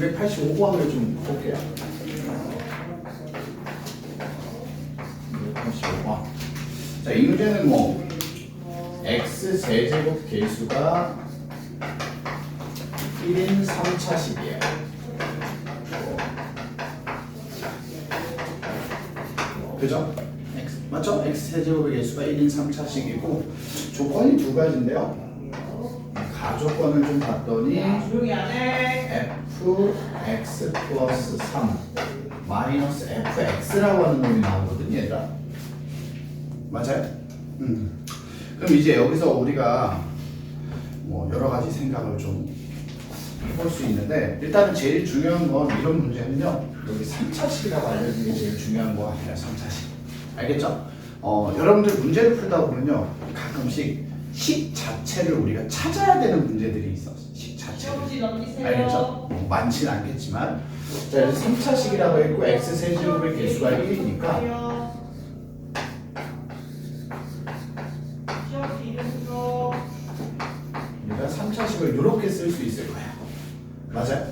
285번을 좀 볼게요. 285번. 자, 이 문제는 뭐 x 세제곱 개수가 1인 3차식이에요. 그죠? 맞죠? x 세제곱의 개수가 1인 3차식이고 조건이 두 가지인데요. 가조건을 좀 봤더니 fx 플러스 3 마이너스 fx라고 하는 놈이 나오거든요, 얘들아. 맞아요? 그럼 이제 여기서 우리가 뭐 여러 가지 생각을 좀 해볼 수 있는데, 일단은 제일 중요한 건 이런 문제는요, 여기 3차식이라고 알려진 게 제일 중요한 거 같아요. 3차식. 알겠죠? 여러분들 문제를 풀다 보면요, 가끔씩 식 자체를 우리가 찾아야 되는 문제들이 있어. 식 자체를. 알겠죠? 많지는 않겠지만. 자, 그래서 3차식이라고 했고 x 세제곱의 개수가 1이니까 우리가 3차식을 이렇게 쓸 수 있을 거야. 맞아요?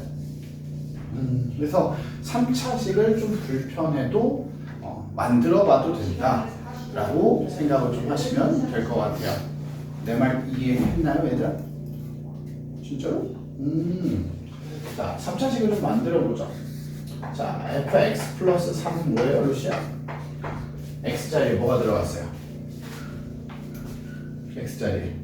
그래서 3차식을 좀 불편해도 만들어 봐도 된다라고 생각을 좀 하시면 될 것 같아요. 내 말 이해했나요, 얘들아? 진짜로? 자, 3차식을 좀 만들어 보자. 자, fx 플러스 3은 뭐예요, 루시아? x자리에 뭐가 들어갔어요? x자리에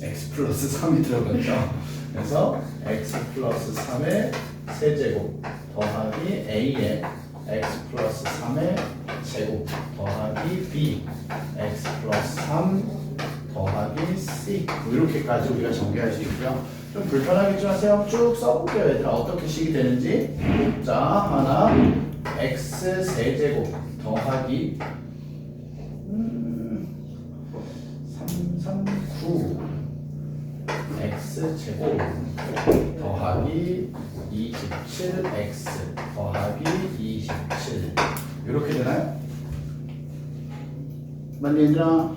x 플러스 3이 들어갔죠. 그래서 x 플러스 3의 세제곱 더하기 a의 x 플러스 3의 제곱 더하기 b x 플러스 3 더하기 c 이렇게까지 우리가 전개할 수 있고요. 좀 불편하겠지 하세요. 쭉 써볼게요, 얘들아. 어떻게 식이 되는지. 자, 하나 x 세제곱 더하기 339 x 제곱 더하기 27x 더하기 27 이렇게 되나요? 맞니, 얘들아?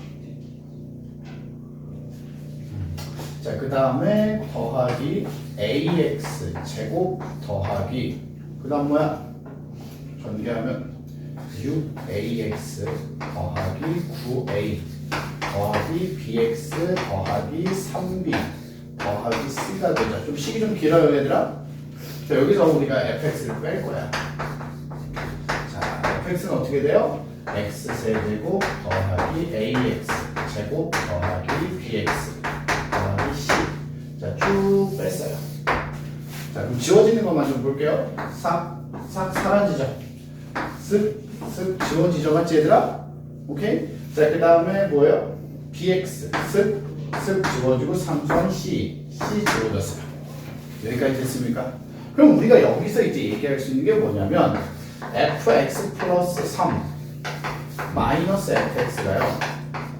자, 그 다음에 더하기 ax 제곱 더하기 그 다음 뭐야? 전개하면 6ax 더하기 9a 더하기 bx 더하기 3b 더하기 c가 되죠. 좀 식이 좀 길어요, 얘들아. 자, 여기서 우리가 fx를 뺄 거야. 자, fx는 어떻게 돼요? x 세제곱 더하기 ax 제곱 더하기 bx 더하기 c. 자, 쭉 뺐어요. 자, 그럼 지워지는 것만 좀 볼게요. 싹 사라지죠. 쓱 지워지죠, 맞지, 얘들아? 오케이? 자, 그 다음에 뭐예요? bx 쓱 지워지고 상수한 c 지워졌어요. 여기까지 됐습니까? 그럼 우리가 여기서 이제 얘기할 수 있는 게 뭐냐면 fx 플러스 3 마이너스 fx가요.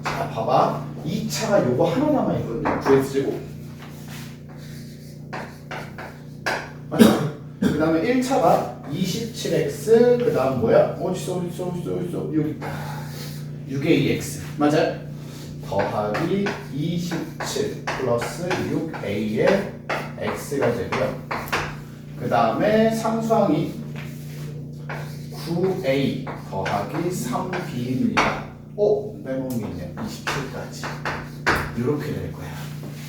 자, 봐봐. 2차가 요거 하나 남아있거든요. 9x제곱. 맞죠? 그 다음에 1차가 27x 그 다음 뭐야? 어딨어 여기 6ax 맞아요? 더하기 27 플러스 6a의 x가 되고요. 그 다음에 상수항이 9a 더하기 3b입니다. 오! 빼먹은 게 있네. 27까지 이렇게 될 거야.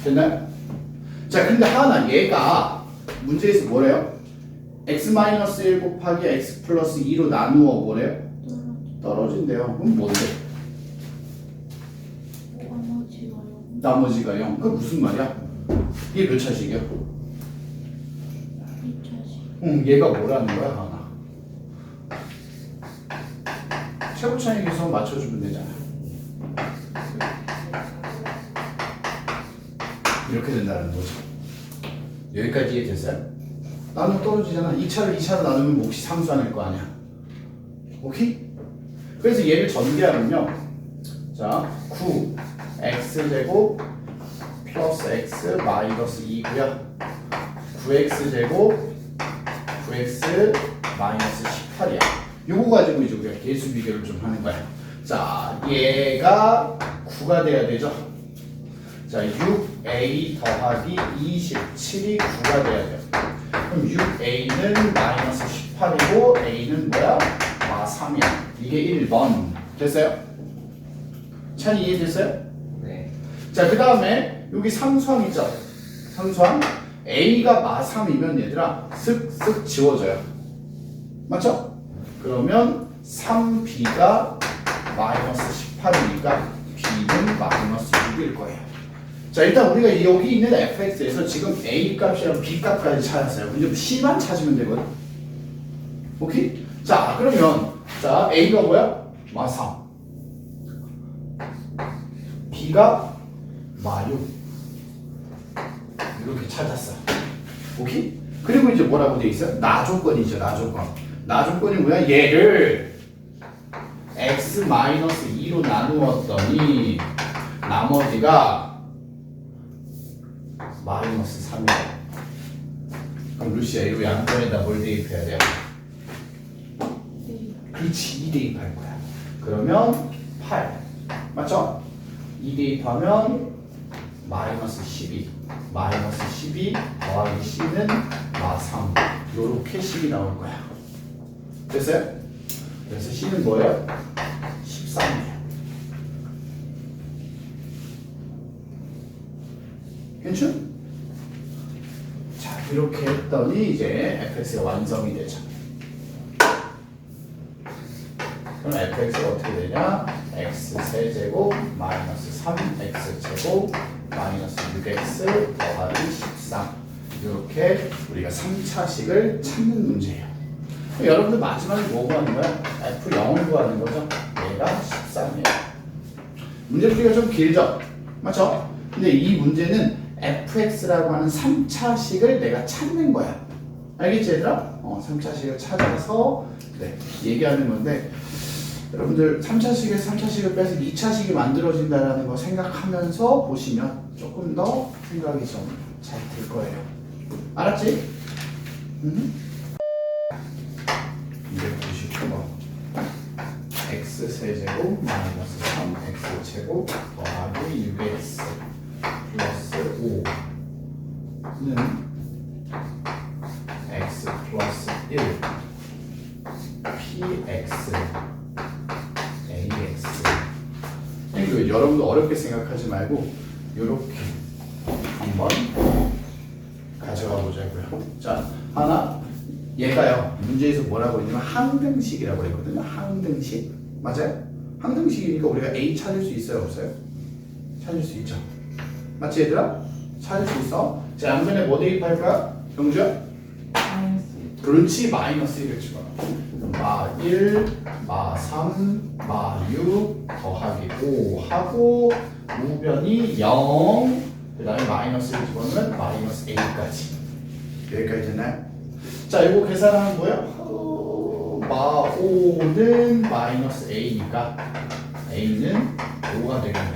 됐나요? 자, 근데 하나 얘가 문제에서 뭐래요? x-1 곱하기 x 플러스 2로 나누어 뭐래요? 떨어진대요. 그럼 뭔데? 나머지가 0. 그게 무슨 말이야? 이게 몇 차식이야? 2차식. 얘가 뭐라는 거야, 하나? 최고 차이에서 맞춰주면 되잖아. 이렇게 된다는 거죠. 여기까지 이해됐어요? 나누면 떨어지잖아. 2차로 나누면 몫이 상수하는 거 아니야. 오케이? 그래서 얘를 전개하면요. 자, 9 x제곱 플러스 x 마이너스 2고요. 9x제곱 9x 마이너스 18이야. 요거 가지고 이제 우리가 개수 비교를 좀 하는 거야. 자, 얘가 9가 돼야 되죠. 자, 6a 더하기 27이 9가 돼야 돼요. 그럼 6a는 마이너스 18이고 a는 뭐야? 마 3이야. 이게 1번. 됐어요? 찬이 이해됐어요? 네. 자, 그 다음에 여기 상수항 있죠? 상수항 a가 마 3이면 얘들아 쓱쓱 지워져요. 맞죠? 그러면 3b가 마이너스 18이니까 b는 마이너스 6일 거예요. 자, 일단 우리가 여기 있는 fx에서 지금 a 값이랑 b 값까지 찾았어요. 근데 c만 찾으면 되거든. 오케이? 자, 그러면 자 a가 뭐야? 마 3. b가 마 6. 이렇게 찾았어. 오케이? 그리고 이제 뭐라고 돼 있어요? 나 조건이죠. 나 조건. 나 조건이 뭐야? 얘를 x-2로 나누었더니 나머지가 마이너스 3이야. 그럼 루시아 이 양변에다 뭘 대입해야 돼? 그렇지. 2 대입할 거야. 그러면 8. 맞죠? 2 대입하면 마이너스 12. 마이너스 12 더하기 c는 마 3. 요렇게 식이 나올 거야. 됐어요? 그래서 c는 뭐예요? 13이에요. 괜찮? 자, 이렇게 했더니 이제 fx가 완성이 되죠. 그럼 fx가 어떻게 되냐? x 세제곱 마이너스 3x 제곱 마이너스 6x 더하기 13. 이렇게 우리가 3차식을 찾는 문제예요. 여러분들 마지막에 뭐 구하는 거야? f0을 구하는 거죠. 얘가 13이에요. 문제 풀이가 좀 길죠? 맞죠? 근데 이 문제는 fx라고 하는 3차식을 내가 찾는 거야. 알겠지 얘들아? 3차식을 찾아서 그래 얘기하는 건데 여러분들 3차식을 빼서 2차식이 만들어진다는 거 생각하면서 보시면 조금 더 생각이 좀 잘 들 거예요. 알았지? 299번 x 세제곱 마이너스 3x 제곱 더하기 6x 플러스 5는 x 플러스 1 px ax. 이거 여러분들 어렵게 생각하지 말고 이렇게 한번 가져가 보자고요. 자, 하나 얘가요 문제에서 뭐라고 했냐면 항등식이라고 했거든요. 항등식 맞아요? 항등식이니까 우리가 a 찾을 수 있어요 없어요? 찾을 수 있죠. 맞지 얘들아? 찾을 수 있어. 자, 양변에 뭐 대입할 거야? 경주야? 그렇지. 마이너스 1을 집어넣어. 마 1, 마 3, 마 6 더하기 5 하고 우변이 0. 그 다음에 마이너스 1 집어넣으면 마이너스 a까지. 여기까지 됐나요? 자, 이거 계산하면 뭐예요? 마 5는 마이너스 a니까 a는 5가 되겠네요.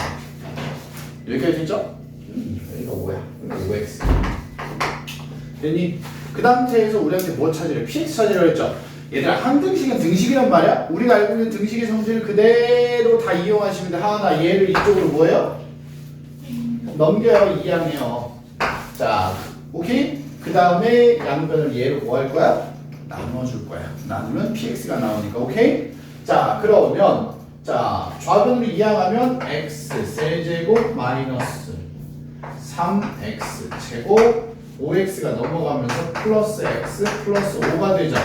여기까지 됐죠? 여기가 5야. 여기가 5x. 됐니? 그 상태에서 우리한테 뭐 찾으래? px 찾으라고 했죠? 얘들아, 항등식은 등식이란 말이야? 우리가 알고 있는 등식의 성질을 그대로 다 이용하시면 돼. 하나, 얘를 이쪽으로 뭐예요? 넘겨요. 이항해요. 자, 오케이? 그 다음에 양변을 얘로 뭐 할 거야? 나눠줄 거야. 나누면 px가 나오니까, 오케이? 자, 그러면 자, 좌변으로 이항하면 x 세제곱 마이너스 3x 제곱 5x가 넘어가면서 플러스 x 플러스 5가 되죠.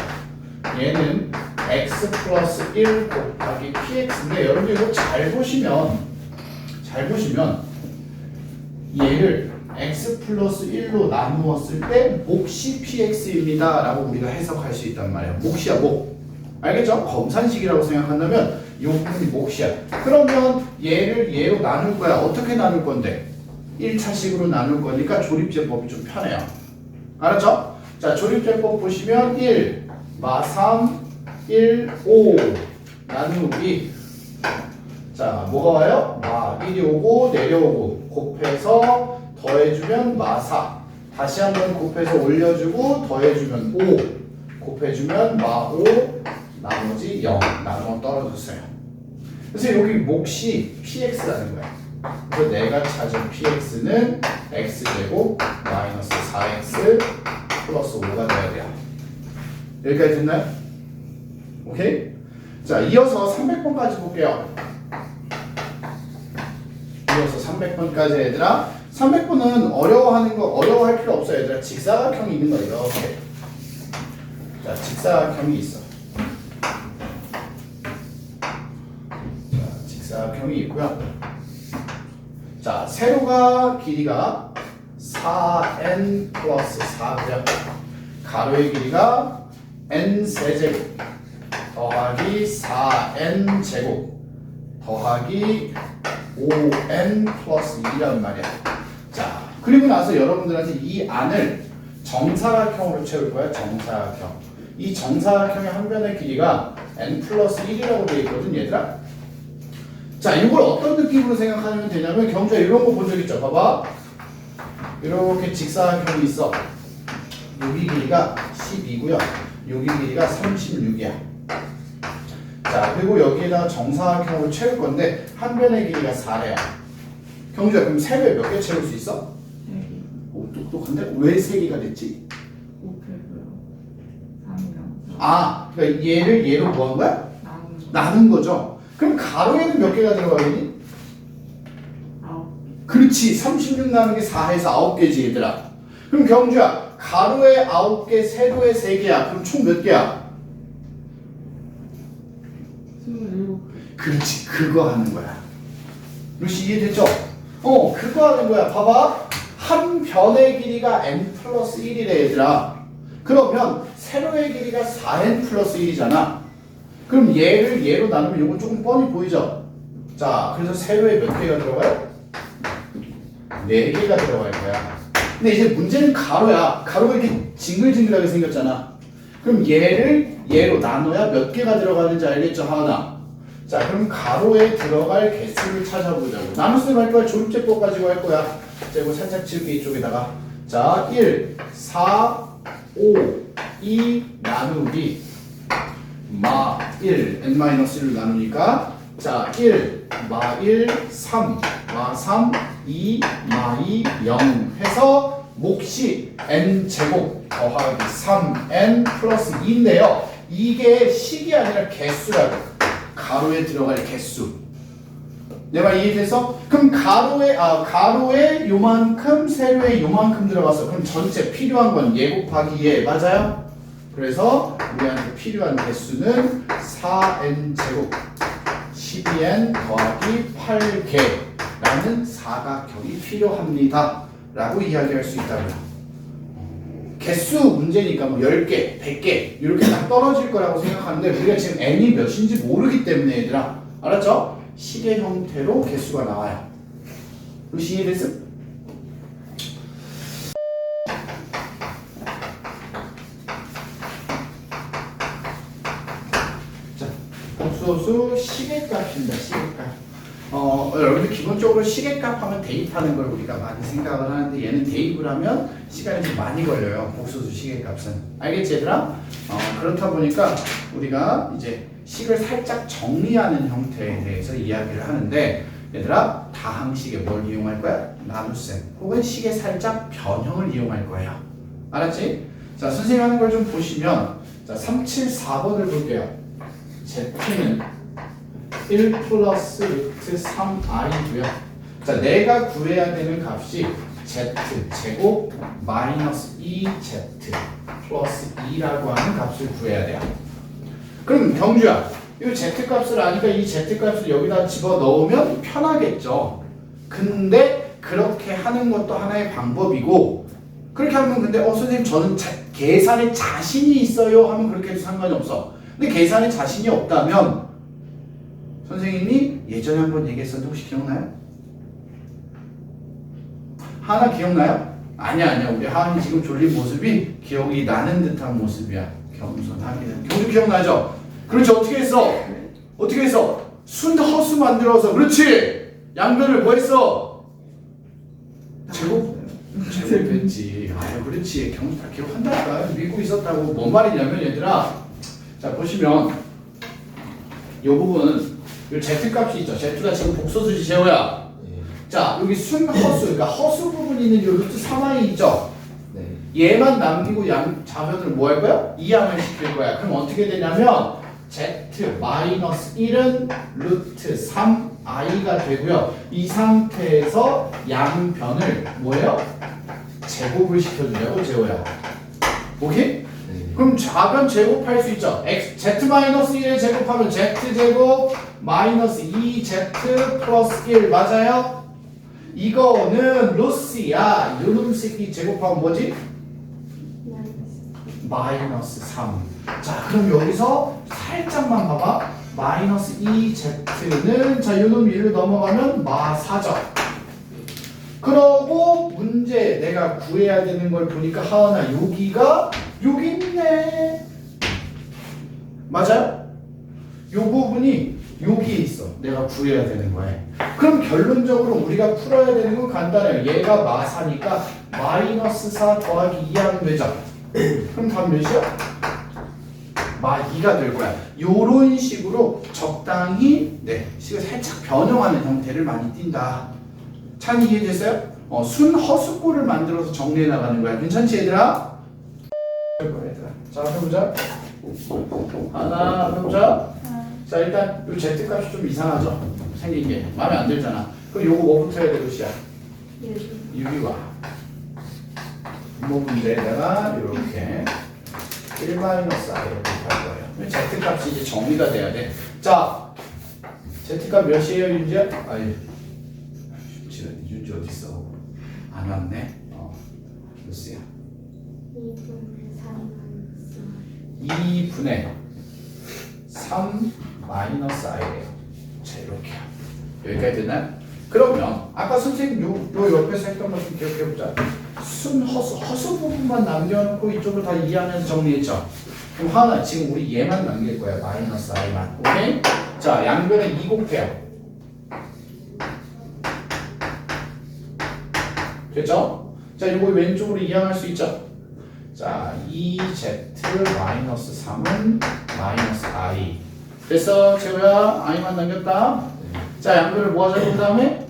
얘는 x 플러스 1 곱하기 px인데 여러분들 이거 잘 보시면 얘를 x 플러스 1로 나누었을 때 몫이 px입니다 라고 우리가 해석할 수 있단 말이에요. 몫이야 몫. 알겠죠? 검산식이라고 생각한다면 이 부분이 몫이야. 그러면 얘를 얘로 나눌 거야. 어떻게 나눌 건데? 1차식으로 나눌 거니까 조립제법이 좀 편해요. 알았죠? 자, 조립제법 보시면 1, 마 3, 1, 5 나누기. 자, 뭐가 와요? 마 1이 오고 내려오고 곱해서 더해주면 마 4. 다시 한번 곱해서 올려주고 더해주면 5. 곱해주면 마 5. 나머지 0. 나눠 떨어졌어요. 그래서 여기 몫이 px라는 거야. 그래서 내가 찾은 px는 x제곱 마이너스 4x 플러스 5가 돼야 돼요. 여기까지 됐나요? 오케이? 자, 이어서 300번까지 볼게요. 이어서 300번까지 얘들아. 300번은 어려워할 필요 없어요. 얘들아. 직사각형이 있는 거 이렇게. 자, 직사각형이 있어. 자, 직사각형이 있고요. 자, 세로가 길이가 4n 플러스 4고요. 가로의 길이가 n 세제곱 더하기 4n 제곱 더하기 5n 플러스 2란 말이야. 자, 그리고 나서 여러분들한테 이 안을 정사각형으로 채울 거야. 정사각형. 이 정사각형의 한 변의 길이가 n 플러스 1이라고 되어 있거든, 얘들아. 자, 이걸 어떤 느낌으로 생각하면 되냐면, 경주야 이런 거 본 적 있죠? 봐봐. 이렇게 직사각형이 있어. 여기 길이가 12고요. 여기 길이가 36이야. 자, 그리고 여기에다가 정사각형으로 채울 건데 한 변의 길이가 4래요. 경주야, 그럼 세로에 몇 개 채울 수 있어? 3개. 오, 똑똑한데? 왜 3개가 됐지? 곱해서요. 3명. 아, 그러니까 얘를 얘로 뭐 한 거야? 나누는 나눈 거죠. 그럼 가로에는 몇 개가 들어가겠니? 9개. 그렇지. 36 나누기 4해서 9개지 얘들아. 그럼 경주야, 가로에 9개, 세로에 3개야. 그럼 총 몇 개야? 27개. 그렇지. 그거 하는 거야. 루시 이해됐죠? 그거 하는 거야. 봐봐. 한 변의 길이가 n 플러스 1이래 얘들아. 그러면 세로의 길이가 4n 플러스 1이잖아. 그럼 얘를 얘로 나누면 이건 조금 뻔히 보이죠? 자, 그래서 세로에 몇 개가 들어가요? 4개가 들어갈 거야. 근데 이제 문제는 가로야. 가로가 이렇게 징글징글하게 생겼잖아. 그럼 얘를 얘로 나눠야 몇 개가 들어가는지 알겠죠, 하은아? 자, 그럼 가로에 들어갈 개수를 찾아보자고. 나눗셈 할 거야? 조립제법 가지고 할 거야? 자, 이거 살짝 지울게 이쪽에다가. 자, 1, 4, 5, 2 나누기 마 1, n-1로 나누니까 자, 1, 마 1, 3, 마 3, 2, 마 2, 0 해서 몫이 n제곱 더하기 3n 플러스 2인데요. 이게 식이 아니라 개수라고. 가로에 들어갈 개수. 내 말 이해돼서? 그럼 가로에 요만큼, 세로에 요만큼 들어갔어. 그럼 전체 필요한 건 얘 곱하기 얘, 맞아요? 그래서 우리한테 필요한 개수는 4n 제곱 12n 더하기 8개라는 사각형이 필요합니다. 라고 이야기할 수 있다고요. 개수 문제니까 뭐 10개, 100개 이렇게 딱 떨어질 거라고 생각하는데 우리가 지금 n이 몇인지 모르기 때문에 얘들아. 알았죠? 식의 형태로 개수가 나와요. 루시 이해됐어? 자, 복소수 시계값입니다. 시계값. 여러분들 기본적으로 시계값 하면 대입하는 걸 우리가 많이 생각을 하는데 얘는 대입을 하면 시간이 좀 많이 걸려요. 복소수 시계값은. 알겠지 얘들아? 그렇다 보니까 우리가 이제 식을 살짝 정리하는 형태에 대해서 이야기를 하는데 얘들아, 다항식에 뭘 이용할 거야? 나눗셈 혹은 식의 살짝 변형을 이용할 거예요. 알았지? 자, 선생님이 하는 걸 좀 보시면 자, 374번을 볼게요. Z는 1 플러스 루트 3i고요. 자, 내가 구해야 되는 값이 Z 제곱 마이너스 2Z 플러스 2라고 하는 값을 구해야 돼요. 그럼 경주야, 이 Z값을 아니까 이 Z값을 여기다 집어넣으면 편하겠죠. 근데 그렇게 하는 것도 하나의 방법이고, 그렇게 하면 근데 선생님 저는 계산에 자신이 있어요 하면 그렇게 해도 상관이 없어. 근데 계산에 자신이 없다면 선생님이 예전에 한번 얘기했었는데 혹시 기억나요? 하나 기억나요? 아니야. 우리 하은이 지금 졸린 모습이 기억이 나는 듯한 모습이야. 겸손하기는. 경주 기억나죠? 그렇지. 어떻게 했어? 순 허수 만들어서. 그렇지. 양변을 뭐 했어? 제곱했지. 아유, 그렇지. 경주 다 기억한다니까. 믿고 있었다고. 뭔 말이냐면 얘들아, 자 보시면 이 부분은 이 Z값이 있죠. Z가 지금 복소수지 재호야. 자, 여기 순허수, 그러니까 허수 부분이 있는 요 루트 3i 있죠? 네. 얘만 남기고 좌변을 뭐 할 거야? 이항을 시킬 거야. 그럼 어떻게 되냐면 z-1은 루트 3i가 되고요. 이 상태에서 양변을 뭐예요? 제곱을 시켜주려고 재호야. 오케이? 네. 그럼 좌변 제곱할 수 있죠. z-1을 제곱하면 z제곱 마이너스 2z 플러스 1 맞아요? 이거는 로스야. 요놈 새끼 제곱하면 뭐지? 마이너스 3. 자, 그럼 여기서 살짝만 봐봐. 마이너스 2z는 자, 요놈 1로 넘어가면 마4죠. 그러고 문제 내가 구해야 되는 걸 보니까 하은아 여기가 여기 있네. 맞아요? 요 부분이 여기에 있어. 내가 구해야 되는 거예요. 그럼 결론적으로 우리가 풀어야 되는 건 간단해요. 얘가 마사니까 마이너스 4 더하기 2하면 되죠. 그럼 답 몇이야? 마2가 될 거야. 요런 식으로 적당히 식을 살짝 변형하는 형태를 많이 띈다. 참 이해됐어요? 순허수꼴을 만들어서 정리해 나가는 거야. 괜찮지 얘들아? 얘들아. 자, 해보자. 하나, 해보자. 자, 일단 요 z 값이 좀 이상하죠? 생긴 게 마음에 안 들잖아. 그럼 요거 뭐부터 해야 돼, 루시야? 6이와 분모분대에다가 이렇게 1-i를 할 거예요. z 값이 이제 정리가 돼야 돼. 자, z 값 몇이에요, 윤지야? 아니, 윤지 어디 있어? 안 왔네. 루시야. 2분의 3 마이너스 i래요. 자, 이렇게 여기까지 됐나요? 그러면 아까 선생님 요 옆에서 했던 것 좀 기억해보자. 허수 부분만 남겨놓고 이쪽으로 다 이해하면서 정리했죠. 그럼 하나 지금 우리 얘만 남길 거야. 마이너스 i만. 오케이? 자, 양변에 2 곱해요. 됐죠? 자, 이거 왼쪽으로 이항할 수 있죠? 자, 2z 마이너스 3은 마이너스 i. 됐어, 재호야. i만 남겼다. 자, 양변을 뭐 하자고 그 다음에?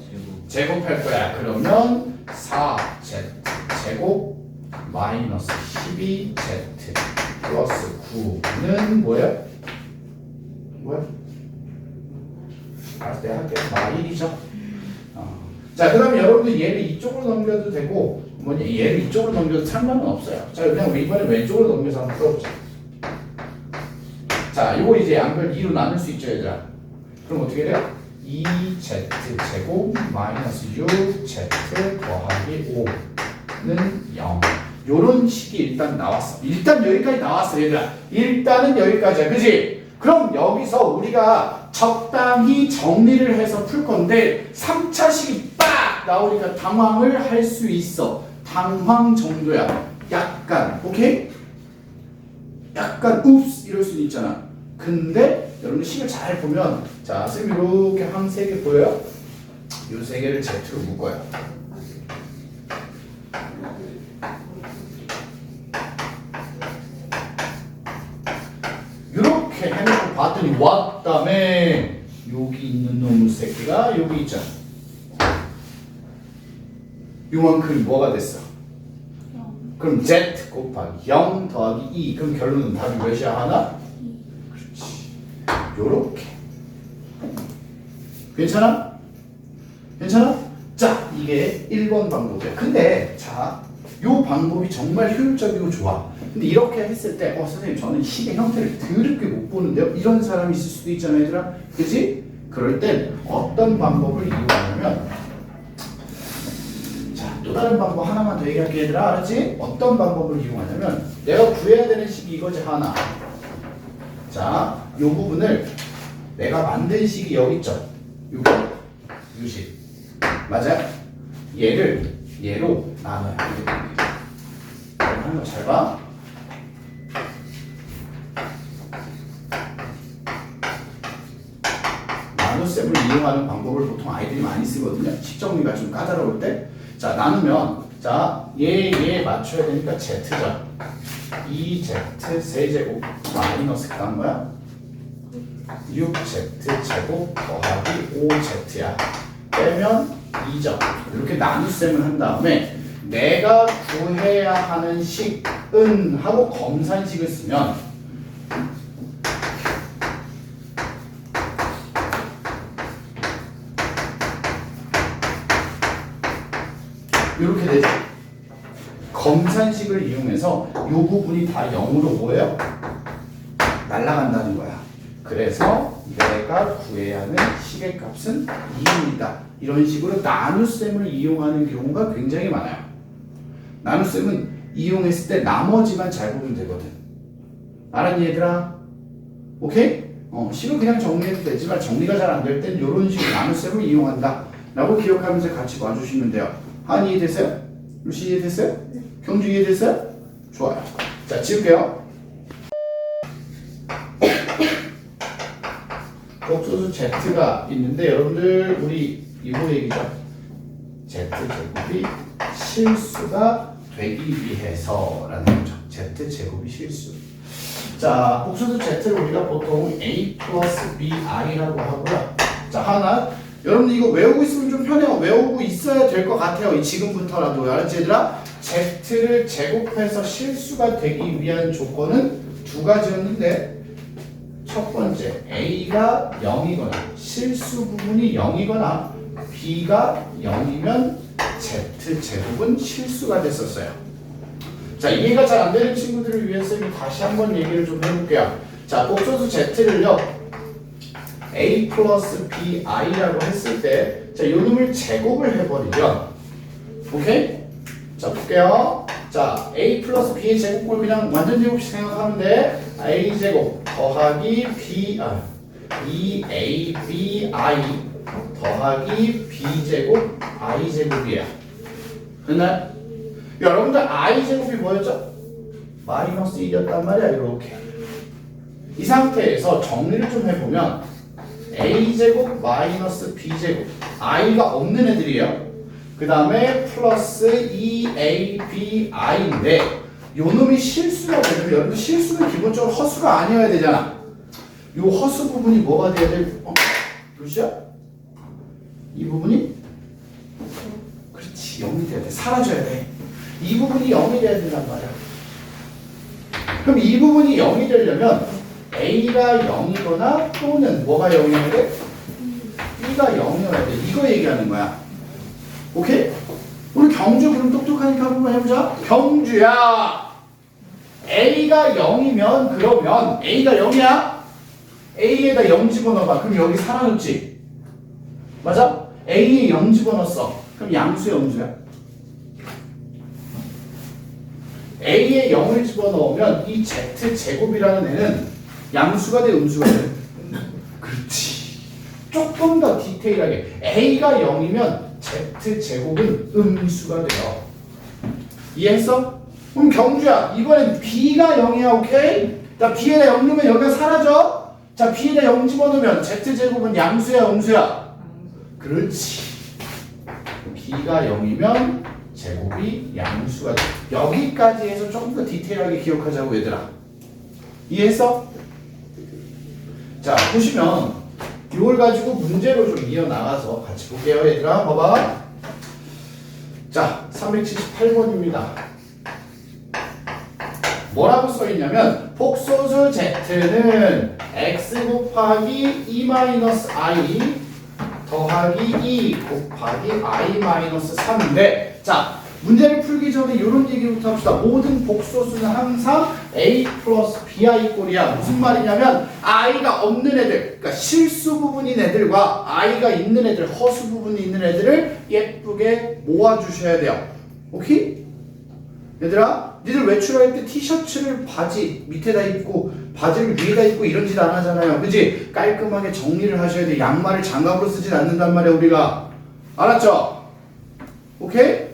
제곱할 거야. 그러면 4z 제곱 마이너스 12z 플러스 9는 뭐야? 알았어, 내가 할게. 마1이죠. 자, 그 다음에 여러분들 얘를 이쪽으로 넘겨도 되고 얘를 이쪽으로 넘겨도 상관은 없어요. 자, 그냥 이번에 왼쪽으로 넘겨서 한번 풀어보자. 자, 요거 이제 양변 2로 나눌 수 있죠, 얘들아. 그럼 어떻게 돼요? 2z 제곱 마이너스 6z 더하기 5는 0. 요런 식이 일단 나왔어. 일단 여기까지 나왔어, 얘들아. 일단은 여기까지야. 그지? 그럼 여기서 우리가 적당히 정리를 해서 풀 건데 3차식이 빡 나오니까 당황을 할 수 있어. 당황 정도야. 약간. 오케이? 약간 웁스 이럴 수 있잖아. 근데 여러분들 식을 잘 보면 자, 선생님 이렇게 항 3개 보여요? 요 3개를 Z로 묶어요. 이렇게 해놓고 봤더니 왔다며 여기 있는 놈의 새끼가 여기 있잖아. 요만큼이 뭐가 됐어? 그럼 Z 곱하기 0 더하기 2. 그럼 결론은 답이 몇이야 하나? 그렇지. 요렇게. 괜찮아? 괜찮아? 자, 이게 1번 방법이야. 근데 자, 요 방법이 정말 효율적이고 좋아. 근데 이렇게 했을 때 선생님 저는 식의 형태를 더럽게 못 보는데요? 이런 사람이 있을 수도 있잖아, 얘들아. 그치? 그럴 땐 어떤 방법을 이용하냐면 자, 또 다른 방법 하나만 더 얘기할게, 얘들아. 알았지? 어떤 방법을 이용하냐면 내가 구해야 되는 식이 이거지, 하나. 자, 요 부분을 내가 만든 식이 여기 있죠? 요거 유식 맞아요? 얘를 얘로 나눠요. 하는 거 잘 봐. 나눗셈을 이용하는 방법을 보통 아이들이 많이 쓰거든요. 식 정리가 좀 까다로울 때. 자, 나누면 자, 얘 맞춰야 되니까 z죠. 2z 세제곱 마이너스 그다음 뭐야? 6z 제곱 더하기 5z야. 빼면 2점 이렇게 나눗셈을 한 다음에 내가 구해야 하는 식은 하고 검산식을 쓰면 이렇게 되죠. 검산식을 이용해서 이 부분이 다 0으로 뭐예요? 날아간다는 거야. 그래서 내가 구해야 하는 식의 값은 2입니다. 이런 식으로 나눗셈을 이용하는 경우가 굉장히 많아요. 나눗셈은 이용했을 때 나머지만 잘 보면 되거든. 알았니 얘들아? 오케이? 식을 그냥 정리해도 되지만 정리가 잘 안 될 땐 이런 식으로 나눗셈을 이용한다 라고 기억하면서 같이 봐주시면 돼요. 한이 이해됐어요? 루시 이해됐어요? 경주 이해됐어요? 좋아요. 자, 지울게요. 복소수 Z가 있는데 여러분들 우리 이거 얘기죠. Z제곱이 실수가 되기 위해서라는 거죠. Z제곱이 실수. 자, 복소수 Z를 우리가 보통 A 플러스 BI라고 하고요. 자, 하나 여러분들 이거 외우고 있으면 좀 편해요. 외우고 있어야 될 것 같아요. 지금부터라도. 알았지 얘들아? Z를 제곱해서 실수가 되기 위한 조건은 두 가지였는데 첫 번째 A가 0이거나 실수 부분이 0이거나 B가 0이면 Z제곱은 실수가 됐었어요. 자, 이해가 잘 안 되는 친구들을 위해서 다시 한번 얘기를 좀 해볼게요. 자, 복소수 Z를요 A 플러스 BI라고 했을 때 자, 요 놈을 제곱을 해버리면 오케이? 자, 볼게요. 자, A 플러스 B의 제곱을 그냥 완전 제곱씩 생각하면 돼. A 제곱 더하기 B, 2ABI 더하기 B 제곱 I 제곱이에요. 됐나요? 여러분들 I 제곱이 뭐였죠? 마이너스 1이었단 말이야. 이렇게. 이 상태에서 정리를 좀 해보면 A제곱 마이너스 B제곱 I가 없는 애들이에요. 그 다음에 플러스 2ABI인데 요 놈이 실수가 되면 여러분 실수는 기본적으로 허수가 아니어야 되잖아. 요 허수 부분이 뭐가 돼야 돼? 루시야? 이 부분이? 그렇지 0이 돼야 돼. 사라져야 돼. 이 부분이 0이 돼야 된단 말이야. 그럼 이 부분이 0이 되려면 A가 0이거나 또는 뭐가 0이어야 돼? B가 0이어야 돼. 이거 얘기하는 거야. 오케이? 우리 경주 그럼 똑똑하니까 한번 해보자. 경주야 A가 0이면 그러면 A가 0이야? A에다 0 집어넣어봐. 그럼 여기 사라졌지? 맞아? A에 0 집어넣었어. 그럼 양수야 음수야? A에 0을 집어넣으면 이 Z제곱이라는 애는 양수가 돼 음수가 돼? 그렇지. 조금 더 디테일하게 A가 0이면 Z제곱은 음수가 돼요. 이해했어? 그럼 경주야 이번엔 B가 0이야. 오케이? 자 B에다 0 넣으면 여기가 사라져? 자 B에다 0 집어넣으면 Z제곱은 양수야 음수야? 그렇지. B가 0이면 제곱이 양수가 돼. 여기까지 해서 조금 더 디테일하게 기억하자고 얘들아. 이해했어? 자 보시면 이걸 가지고 문제로 좀 이어나가서 같이 볼게요 얘들아. 봐봐. 자 378번입니다. 뭐라고 써있냐면 복소수 Z는 x 곱하기 e-i 더하기 2 곱하기 i-3인데 자 문제를 풀기 전에 이런 얘기부터 합시다. 모든 복소수는 항상 a 플러스 bi 꼴이야. 무슨 말이냐면 i가 없는 애들, 그러니까 실수 부분인 애들과 i가 있는 애들, 허수 부분이 있는 애들을 예쁘게 모아주셔야 돼요. 오케이? 얘들아, 니들 외출할 때 티셔츠를 바지 밑에다 입고 바지를 위에다 입고 이런 짓 안 하잖아요. 그치? 깔끔하게 정리를 하셔야 돼. 양말을 장갑으로 쓰진 않는단 말이야 우리가. 알았죠? 오케이?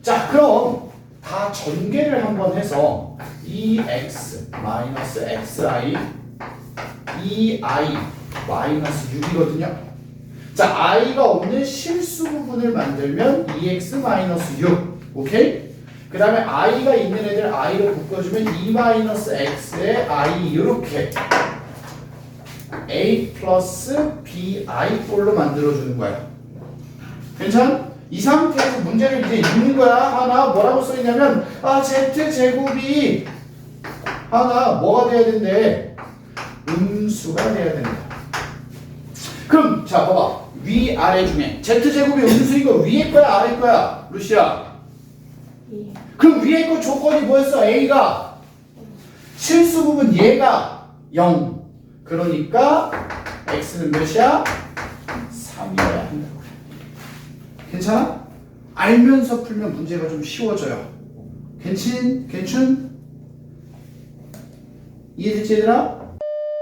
자 그럼 다 전개를 한번 해서 2x 마이너스 xi 2i 마이너스 6이거든요. 자 i가 없는 실수 부분을 만들면 2x 마이너스 6. 오케이? 그 다음에 i가 있는 애들 i를 묶어주면 2 마이너스 x에 i 이렇게 a 플러스 bi 꼴로 만들어주는 거야. 괜찮아? 이 상태에서 문제를 이제 읽는 거야. 하나 뭐라고 써있냐면 z제곱이 하나 뭐가 돼야 된대? 음수가 돼야 된다. 그럼 자 봐봐. 위아래 중에 z제곱이 음수인 거 위에 거야 아래 거야? 루시야. 예. 그럼 위에 거 조건이 뭐였어? a가 실수 부분 얘가 0. 그러니까 x는 몇이야? 3이어야 한다고. 괜찮아? 알면서 풀면 문제가 좀 쉬워져요. 괜춘? 이해됐지 얘들아?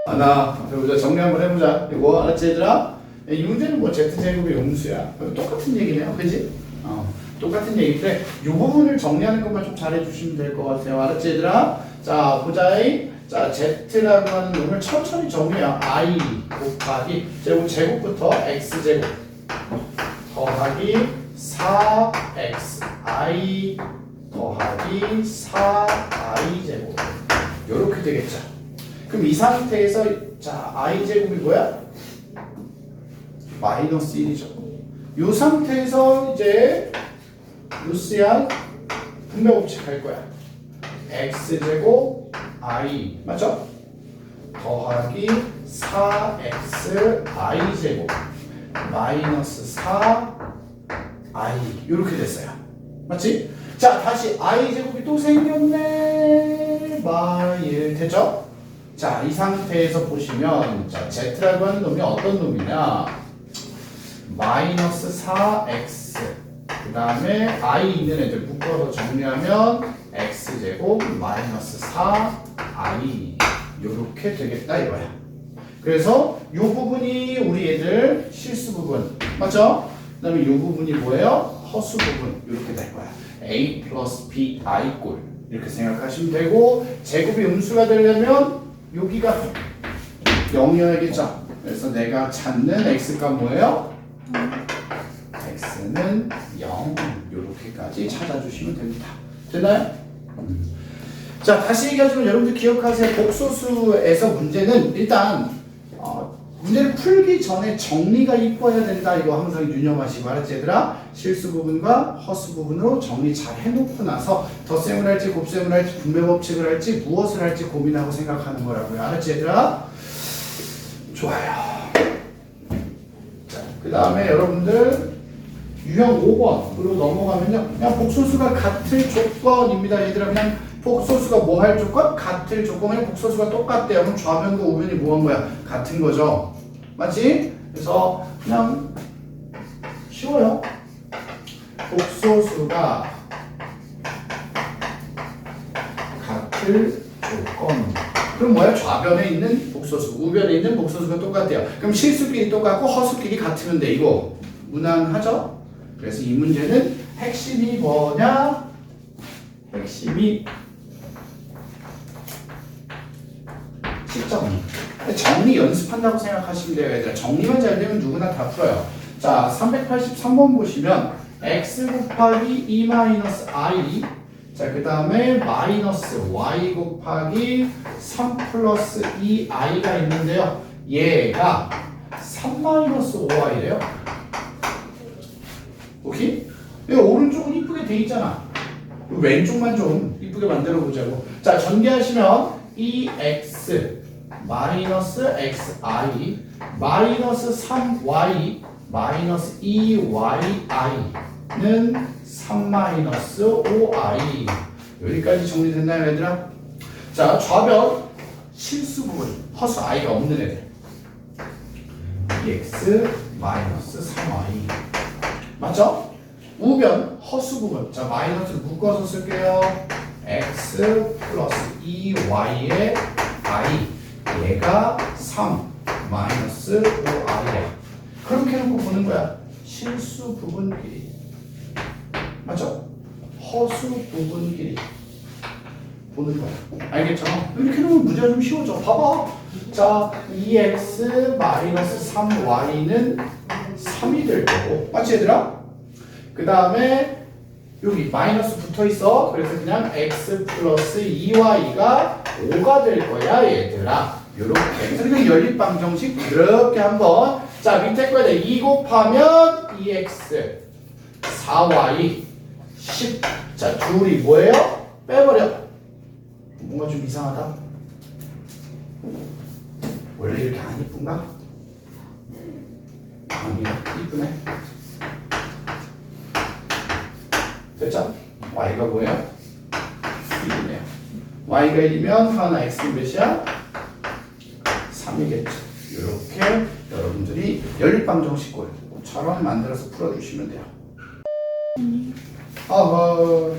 하나 보자. 정리 한번 해보자. 이거 알았지 얘들아? 이 문제는 뭐 z제곱이 음수야. 똑같은 얘기네요. 그지? 똑같은 얘기인데 이 부분을 정리하는 것만 좀 잘해주시면 될 것 같아요. 알았지 얘들아? 자 보자이. 자 z라고 하는 놈을 천천히 정리해요. i 곱하기 제곱부터 x제곱 더하기 4x i 더하기 4i 제곱 요렇게 되겠죠. 그럼 이 상태에서 자 i 제곱이 뭐야? 마이너스 1이죠. 이 상태에서 이제 루시안 분배법칙 할 거야. x제곱 i 맞죠? 더하기 4x i 제곱 마이너스 4i 이렇게 됐어요. 맞지? 자 다시 i 제곱이 또 생겼네. 마일 됐죠? 자 이 상태에서 보시면 자 z라고 하는 놈이 어떤 놈이냐? 마이너스 4x 그 다음에 i 있는 애들 묶어서 정리하면 x제곱 마이너스 4i 요렇게 되겠다 이거야. 그래서 이 부분이 우리 애들 실수 부분 맞죠? 그 다음에 이 부분이 뭐예요? 허수 부분 이렇게 될 거야. a 플러스 b i 꼴 이렇게 생각하시면 되고 제곱이 음수가 되려면 여기가 0이어야겠죠. 그래서 내가 찾는 x가 뭐예요? x는 0 이렇게까지 찾아주시면 됩니다. 됐나요? 자 다시 얘기하지만 여러분들 기억하세요. 복소수에서 문제는 일단 문제를 풀기 전에 정리가 이뻐야 된다. 이거 항상 유념하시고 알았지 얘들아? 실수 부분과 허수 부분으로 정리 잘 해놓고 나서 덧셈을 할지 곱셈을 할지 분배법칙을 할지 무엇을 할지 고민하고 생각하는 거라고요. 알았지 얘들아? 좋아요. 자, 그 다음에 여러분들 유형 5번으로 넘어가면요. 그냥 복소수가 같을 조건입니다. 얘들아 그냥 복소수가 뭐 할 조건? 같을 조건에 복소수가 똑같대요. 그럼 좌변과 우변이 뭐 한 거야? 같은 거죠. 맞지? 그래서 그냥 쉬워요. 복소수가 같을 조건. 그럼 뭐야? 좌변에 있는 복소수, 우변에 있는 복소수가 똑같대요. 그럼 실수끼리 똑같고 허수끼리 같으면 돼. 이거 무난하죠? 그래서 이 문제는 핵심이 뭐냐? 핵심이 식정리. 정리 연습한다고 생각하시면 돼요. 얘들아. 정리만 잘 되면 누구나 다 풀어요. 자, 383번 보시면 x 곱하기 2 마이너스 i 자, 그 다음에 마이너스 y 곱하기 3 플러스 2i가 있는데요. 얘가 3 마이너스 5i래요. 오케이? 이 오른쪽은 이쁘게 돼 있잖아. 왼쪽만 좀 이쁘게 만들어 보자고. 자, 전개하시면 2x 마이너스 xi 마이너스 3y 마이너스 2yi는 3 마이너스 5i 여기까지 정리됐나요 얘들아? 자 좌변 실수 부분 허수 i가 없는 애들 2x 마이너스 3y 맞죠? 우변 허수 부분 자 마이너스를 묶어서 쓸게요. x 플러스 2y의 i 얘가 3 마이너스 5i야. 그렇게 해놓고 보는 거야. 실수 부분끼리 맞죠? 허수 부분끼리 보는 거야. 알겠죠? 이렇게 해놓으면 문제가 좀 쉬워져. 봐봐. 자 2x 마이너스 3y는 3이 될 거고 맞지 얘들아? 그 다음에 여기 마이너스 붙어있어. 그래서 그냥 x 플러스 2y가 5가 될 거야 얘들아. 요렇게 그리고 연립방정식 이렇게 한번 자 밑에 거에다 2 곱하면 2x 4y 10. 자, 둘이 뭐예요? 빼버려. 뭔가 좀 이상하다. 원래 이렇게 안 이쁜가? 아니야, 이쁘네. 됐죠? y가 뭐예요? 1이네요. y가 1이면 하나 x는 몇이야? 3이겠죠. 이렇게 여러분들이 연립방정식처럼 만들어서 풀어주시면 돼요.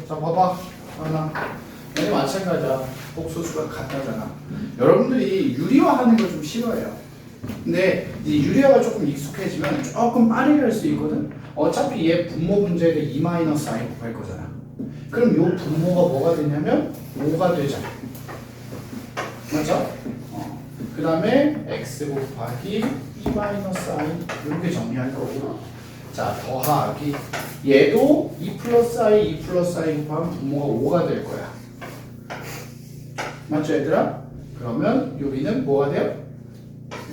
자 봐봐. 하나. 얘네 마찬가지야. 복소수가 같다잖아. 여러분들이 유리화하는 걸 좀 싫어해요. 근데 이 유리화가 조금 익숙해지면 조금 빠르게 할 수 있거든. 어차피 얘 분모 문제를 2-i 곱할 거잖아. 그럼 요 분모가 뭐가 되냐면 5가 되잖아. 맞죠? 그 다음에 x 곱하기 2-i 이렇게 정리할 거고, 자 더하기 얘도 2 플러스 i 곱하면 분모가 5가 될 거야. 맞죠 얘들아? 그러면 여기는 뭐가 돼요?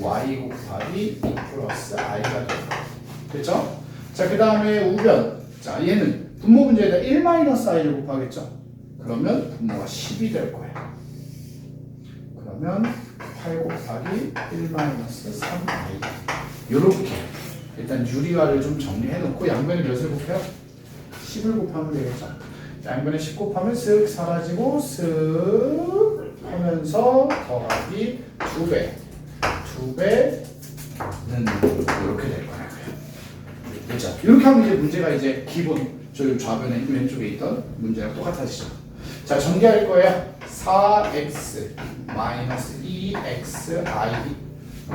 y 곱하기 2 플러스 i가 돼요. 됐죠? 자 그 다음에 우변, 자 얘는 분모 문제에다 1-i를 곱하겠죠? 그러면 분모가 10이 될 거예요. 그러면 8 곱하기 1-3i 요렇게 일단 유리화를 좀 정리해 놓고 양변에 몇을 곱해요? 10을 곱하면 되겠죠? 양변에 10 곱하면 쓱 사라지고 쓱 하면서 더하기 2배는 이렇게 될 거라고요. 그렇죠? 이렇게 하면 이제 문제가 이제 기본 저기 좌변에 왼쪽에 있던 문제랑 똑같아지죠. 자 전개할 거예요. 4x 마이너스 2xi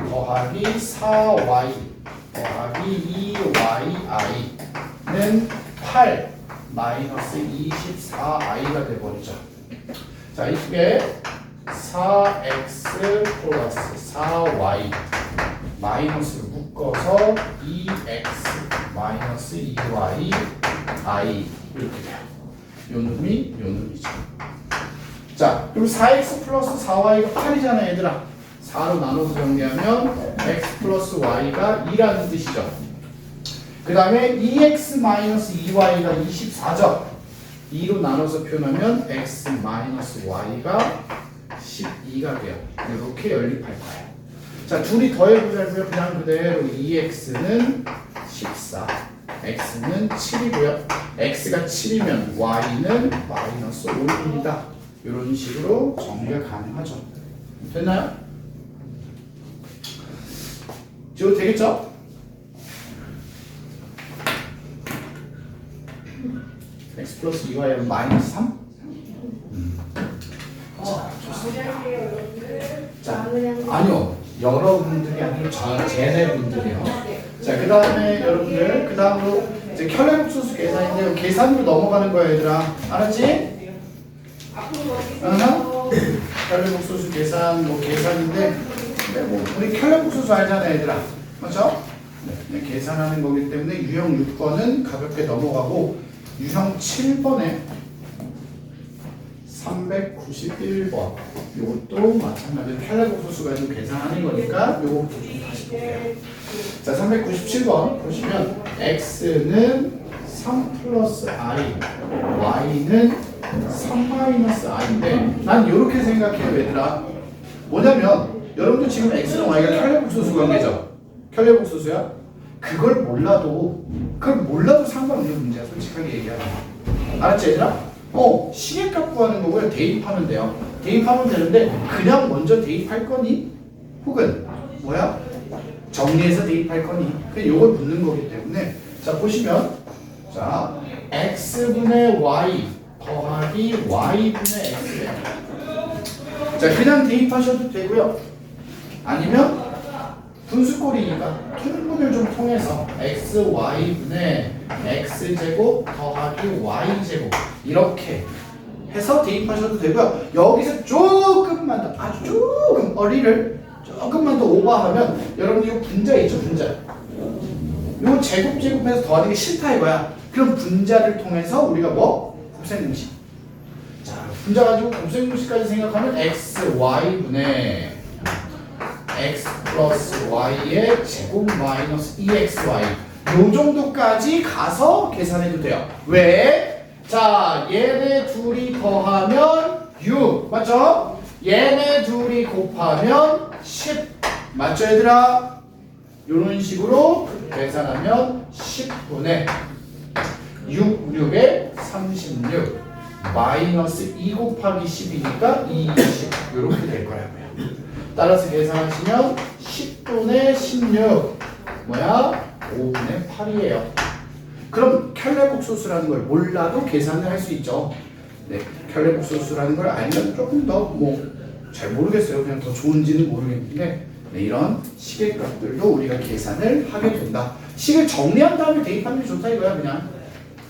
더하기 4y 더하기 2yi는 8 마이너스 24i가 돼버리죠. 자 이게 4x 플러스 4y 마이너스를 묶어서 2x 마이너스 2y i 이렇게 돼요. 요 놈이 요 놈이죠. 자 그럼 4x 플러스 4y가 8이잖아 얘들아. 4로 나눠서 정리하면 x 플러스 y가 2라는 뜻이죠. 그 다음에 2x 마이너스 2y가 24죠. 2로 나눠서 표현하면 x 마이너스 y가 12가 돼요. 이렇게 연립할 거예요. 자 둘이 더해보자고요. 그냥 그대로 2x는 14, x는 7이고요. x가 7이면 y는 마이너스 5입니다. 이런 식으로 정리가 가능하죠. 됐나요? 지금 되겠죠? x 플러스 2y는 마이너스 3? 자, 아니요. 여러분들이 아니고 쟤네분들이요. 자, 그 다음에 여러분들, 그 다음으로 이제 혈액수수 계산인데요. 계산으로 넘어가는 거야, 얘들아. 알았지? 혈액수수 계산, 뭐 계산인데, 뭐 우리 혈액수수 알잖아, 얘들아. 맞죠? 네, 계산하는 거기 때문에 유형 6번은 가볍게 넘어가고, 유형 7번에 391번 이것도 마찬가지로 혈액옥수수가 좀 계산하는 거니까 이거부터 좀 다시 볼게요. 자 397번 보시면 x는 3 플러스 i y는 3 마이너스 i인데 난 이렇게 생각해요 얘들아. 뭐냐면 여러분들 지금 x랑 y가 혈액옥수수 관계죠. 혈액옥수수야? 그걸 몰라도 상관없는 문제야. 솔직하게 얘기하면. 알았지 얘들아? 시계값 구하는 거고요. 대입하면 돼요. 대입하면 되는데 그냥 먼저 대입할 거니? 혹은 뭐야? 정리해서 대입할 거니? 그냥 요걸 묻는 거기 때문에 자 보시면 자 x분의 y 더하기 y분의 x예요. 자 그냥 대입하셔도 되고요. 아니면 분수꼴이니까 통분을 좀 통해서 xy분의 x제곱 더하기 y제곱 이렇게 해서 대입하셔도 되고요. 여기서 조금만 더 아주 조금 어리를 조금만 더 오버하면 여러분 이거 분자 있죠 분자. 이거 제곱해서 더하는 게 싫다 이거야. 그럼 분자를 통해서 우리가 뭐? 곱셈공식. 자 분자 가지고 곱셈공식까지 생각하면 x 플러스 y의 제곱 마이너스 2xy 요 정도까지 가서 계산해도 돼요. 왜? 자, 얘네 둘이 더하면 6. 맞죠? 얘네 둘이 곱하면 10. 맞죠, 얘들아? 요런 식으로 계산하면 10분의 6, 6에 36 마이너스 2 곱하기 10이니까 2, 20 이렇게 될 거라고요. 따라서 계산하시면 10분의 16 뭐야? 5분의 8이에요. 그럼 켈레복소수라는 걸 몰라도 계산을 할 수 있죠. 네, 켈레복소수라는 걸 알면 조금 더 뭐 잘 모르겠어요. 그냥 더 좋은지는 모르겠는데 네, 이런 식의 값들도 우리가 계산을 하게 된다. 식을 정리한 다음에 대입하는 게 좋다 이거야 그냥.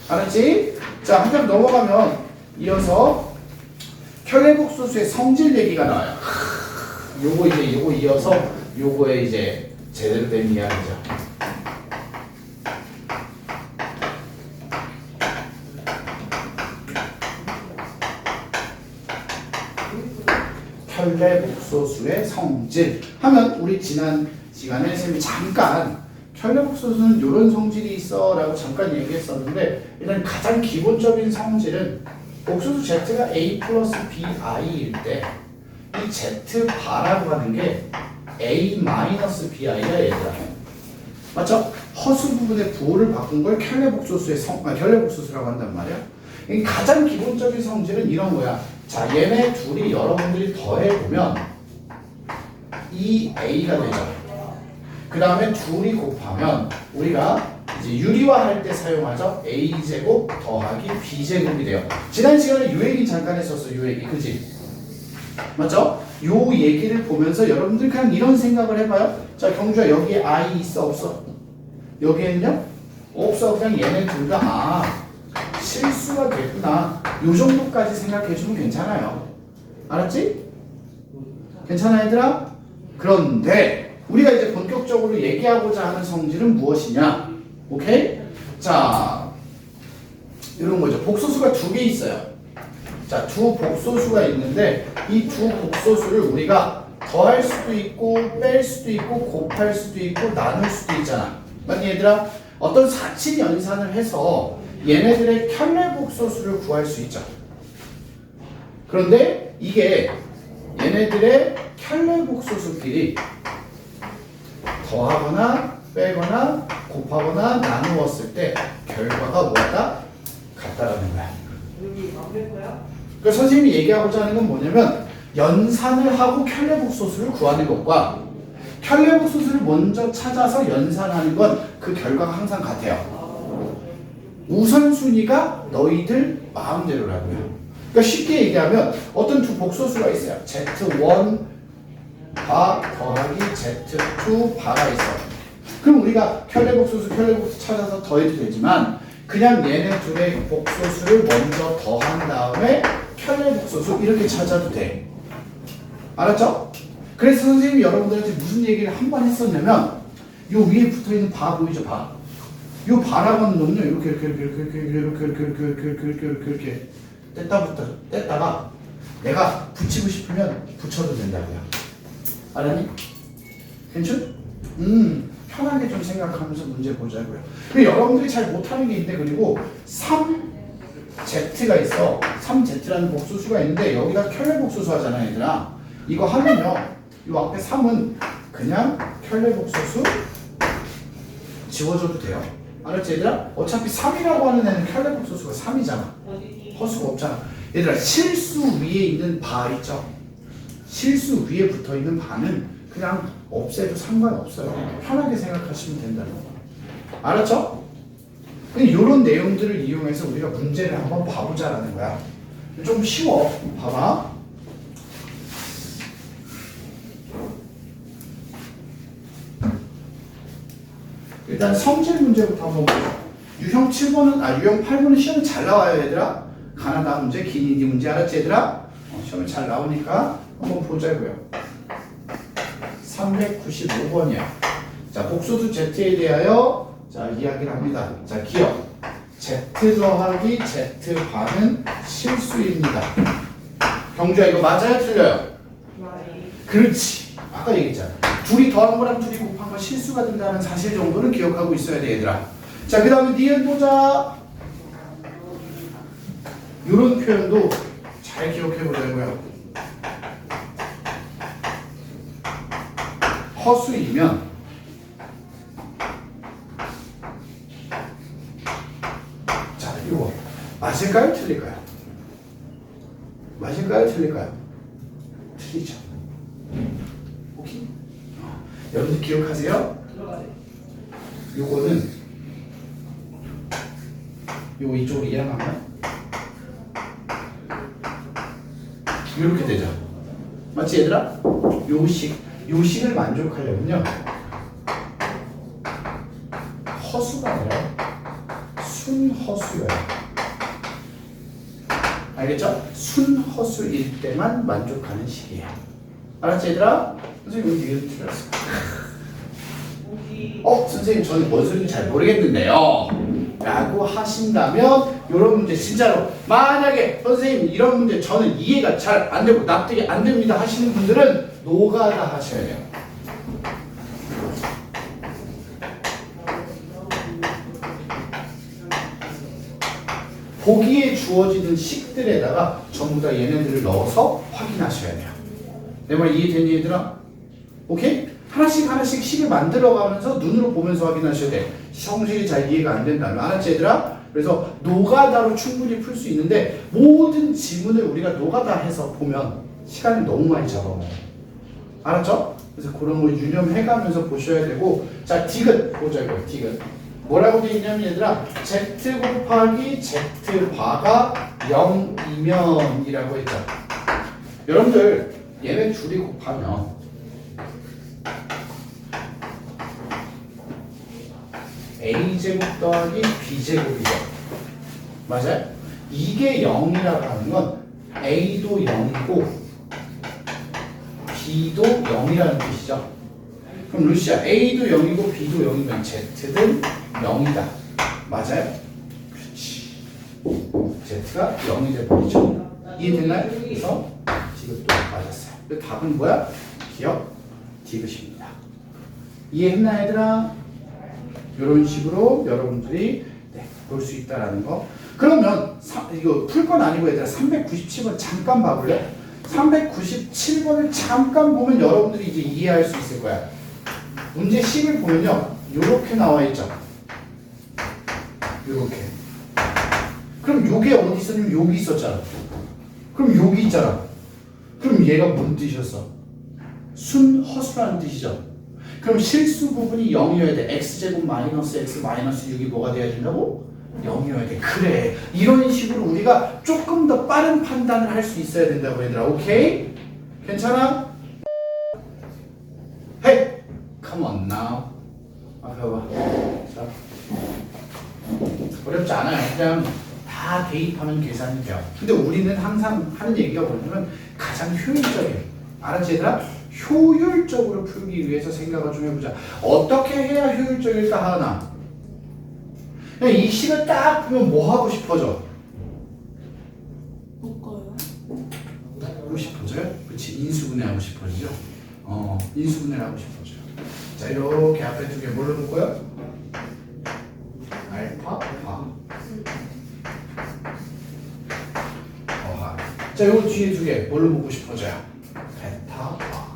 알았지? 자, 한 장 넘어가면 이어서 켈레복소수의 성질 얘기가 나와요. 요거 이어서 요거에 이제 제대로 된 이야기죠. 켈레복소수의 성질 하면 우리 지난 시간에 쌤이 잠깐 켈레복소수는 이런 성질이 있어 라고 잠깐 얘기했었는데 일단 가장 기본적인 성질은 복소수 z가 a 플러스 bi일 때 이 z 바라고 하는 게 a 마이너스 bi야 얘들아. 맞죠? 허수 부분의 부호를 바꾼 걸 켈레복소수라고 한단 말이야. 이 가장 기본적인 성질은 이런 거야. 자, 얘네 둘이 여러분들이 더해보면 2a가 되죠. 그 다음에 둘이 곱하면 우리가 이제 유리화할 때 사용하죠. a제곱 더하기 b제곱이 돼요. 지난 시간에 요 얘기 잠깐 했었어. 요 얘기. 그치? 맞죠? 요 얘기를 보면서 여러분들 그냥 이런 생각을 해봐요. 자, 경주야 여기에 i 있어 없어? 여기에는요? 없어. 그냥 얘네 둘 다 실수가 됐구나. 요 정도까지 생각해주면 괜찮아요. 알았지? 괜찮아 얘들아? 그런데 우리가 이제 본격적으로 얘기하고자 하는 성질은 무엇이냐? 오케이? 자, 이런 거죠. 복소수가 두 개 있어요. 자, 두 복소수가 있는데 이 두 복소수를 우리가 더할 수도 있고 뺄 수도 있고 곱할 수도 있고 나눌 수도 있잖아. 맞니 얘들아? 어떤 사칙 연산을 해서 얘네들의 켈레복소수를 구할 수 있죠. 그런데 이게 얘네들의 켈레복소수끼리 더하거나 빼거나 곱하거나 나누었을 때 결과가 뭐다? 같다라는 거야. 그러니까 선생님이 얘기하고자 하는 건 뭐냐면 연산을 하고 켈레복소수를 구하는 것과 켈레복소수를 먼저 찾아서 연산하는 건 그 결과가 항상 같아요. 우선순위가 너희들 마음대로라고요. 그러니까 쉽게 얘기하면 어떤 두 복소수가 있어요. Z1 바 더하기 Z2 바가 있어. 그럼 우리가 켈레복소수 찾아서 더해도 되지만 그냥 얘네 둘의 복소수를 먼저 더한 다음에 켈레복소수 이렇게 찾아도 돼. 알았죠? 그래서 선생님이 여러분들한테 무슨 얘기를 한 번 했었냐면 요 위에 붙어있는 바 보이죠? 바. 요 바라고 하는 놈은요 이렇게 뗐다가 내가 붙이고 싶으면 붙여도 된다고요. 알았니? 괜찮? 편하게 좀 생각하면서 문제 보자고요. 근데 여러분들이 잘 못하는 게 있는데 그리고 3z가 있어. 3z라는 복소수가 있는데 여기가 켈레복소수 하잖아 얘들아. 이거 하면요 이 앞에 3은 그냥 켈레복소수 지워줘도 돼요. 알았지 얘들아? 어차피 3이라고 하는 애는 켈레복소수가 3이잖아. 허수가 없잖아. 얘들아 실수 위에 있는 바 있죠? 실수 위에 붙어있는 바는 그냥 없애도 상관없어요. 편하게 생각하시면 된다는 거. 알았죠? 근데 이런 내용들을 이용해서 우리가 문제를 한번 봐보자라는 거야. 좀 쉬워. 봐봐. 일단 성질 문제부터 한번 보죠. 유형 8번은 시험에 잘 나와요 얘들아. 가나다 문제, 기니디 문제 알았지 얘들아? 시험에 잘 나오니까 한번 보자고요. 395번이야. 자, 복소수 Z에 대하여 자 이야기를 합니다. 자, 기억. Z 더하기 Z 반은 실수입니다. 경주야 이거 맞아요? 틀려요? 그렇지. 아까 얘기했잖아. 둘이 더한 거랑 둘이 곱한 거 실수가 된다는 사실 정도는 기억하고 있어야 돼, 얘들아. 자, 그 다음에 니은 보자. 이런 표현도 잘 기억해 보자고요. 허수이면 자, 이거 맞을까요? 틀릴까요? 맞을까요? 틀릴까요? 틀리죠. 오케이? 여러분들 기억하세요? 요거는 요거 이쪽으로 이해하면 이렇게 되죠. 맞지 얘들아? 요식을 만족하려면요 허수가 아니라 순허수여야 알겠죠? 순허수일 때만 만족하는 식이에요. 알았지 얘들아? 선생님 이거 틀렸어. 선생님 저는 뭔 소리인지 잘 모르겠는데요 라고 하신다면 이런 문제 진짜로 만약에 선생님 이런 문제 저는 이해가 잘 안 되고 납득이 안 됩니다 하시는 분들은 노가다 하셔야 돼요. 보기에 주어지는 식들에다가 전부 다 얘네들을 넣어서 확인하셔야 돼요. 내 말 이해되니 얘들아? 오케이? 하나씩 식을 만들어가면서 눈으로 보면서 확인하셔야 돼. 성질이 잘 이해가 안 된다면. 알았지 얘들아? 그래서 노가다로 충분히 풀 수 있는데 모든 지문을 우리가 노가다 해서 보면 시간을 너무 많이 잡아먹어요. 알았죠? 그래서 그런 거 유념해가면서 보셔야 되고 자 디귿 보자 이거 디귿 뭐라고 돼 있냐면 얘들아 z 곱하기 z 바가 0이면 이라고 했죠. 여러분들 얘네 둘이 곱하면 a제곱 더하기 b제곱이죠. 맞아요? 이게 0이라고 하는 건 a도 0이고 b도 0이라는 뜻이죠. 그럼 루시아 a도 0이고 b도 0이면 z는 0이다. 맞아요? 그렇지. z가 0이 돼버리죠. 이해됐나요? 그래서 디귿도 맞았어요. 그 답은 뭐야? 기억 디귿입니다. 이해했나 얘들아? 이런 식으로 여러분들이 볼 수 있다라는 거. 그러면 이거 풀 건 아니고 얘들아 397번 잠깐 봐볼래? 397번을 잠깐 보면 여러분들이 이제 이해할 수 있을 거야. 문제 10을 보면요 요렇게 나와 있죠. 요렇게. 그럼 요게 어디 있었냐면 여기 있었잖아. 그럼 여기 있잖아. 그럼 얘가 뭔 뜻이었어? 순허수라는 뜻이죠. 그럼 실수 부분이 0이어야 돼. x제곱 마이너스 x 마이너스 6이 뭐가 돼야 된다고? 0이어야 돼. 그래. 이런 식으로 우리가 조금 더 빠른 판단을 할 수 있어야 된다고 얘들아. 오케이? 괜찮아? Hey! Come on now. 앞에 봐봐. 자. 어렵지 않아요. 그냥 다 대입하면 계산이 돼요. 근데 우리는 항상 하는 얘기가 뭐냐면 가장 효율적이에요. 알았지 얘들아? 효율적으로 풀기 위해서 생각을 좀 해보자. 어떻게 해야 효율적일까 하나? 그냥 이 식을 딱 보면 뭐 하고 싶어져? 묶어요. 하고 싶어져요? 그렇지. 인수분해하고 싶어지죠? 인수분해를 하고 싶어져요. 자, 이렇게 앞에 두 개 뭘로 묶어요? 알파, 바. 어하. 자, 요 뒤에 두 개 뭘로 묶고 싶어져요? 베타, 바.